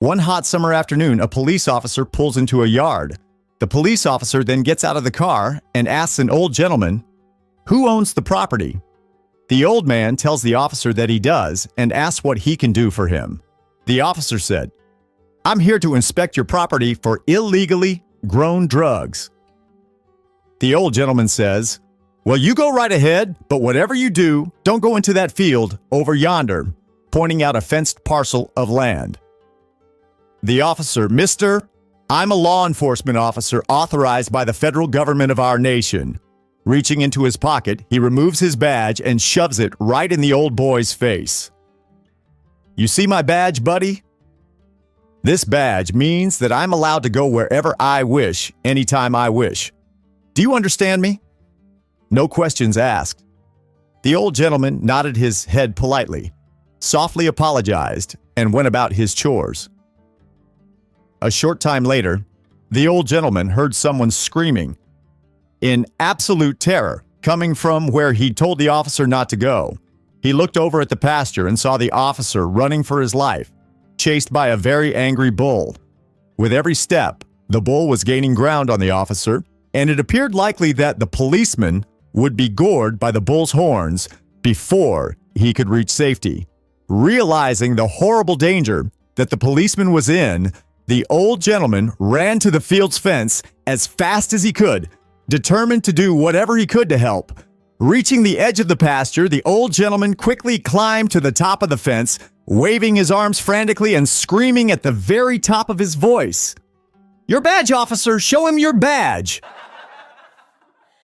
One hot summer afternoon, a police officer pulls into a yard. The police officer then gets out of the car and asks an old gentleman, "Who owns the property?" The old man tells the officer that he does and asks what he can do for him. The officer said, "I'm here to inspect your property for illegally grown drugs." The old gentleman says, "Well, you go right ahead, but whatever you do, don't go into that field over yonder," pointing out a fenced parcel of land. The officer, "Mister, I'm a law enforcement officer authorized by the federal government of our nation." Reaching into his pocket, he removes his badge and shoves it right in the old boy's face. "You see my badge, buddy? This badge means that I'm allowed to go wherever I wish, anytime I wish. Do you understand me?" No questions asked. The old gentleman nodded his head politely, softly apologized, and went about his chores. A short time later, the old gentleman heard someone screaming in absolute terror coming from where he'd told the officer not to go. He looked over at the pasture and saw the officer running for his life, chased by a very angry bull. With every step, the bull was gaining ground on the officer, and it appeared likely that the policeman would be gored by the bull's horns before he could reach safety. Realizing the horrible danger that the policeman was in, the old gentleman ran to the field's fence as fast as he could, determined to do whatever he could to help. Reaching the edge of the pasture, the old gentleman quickly climbed to the top of the fence, waving his arms frantically and screaming at the very top of his voice, "Your badge, officer! Show him your badge!"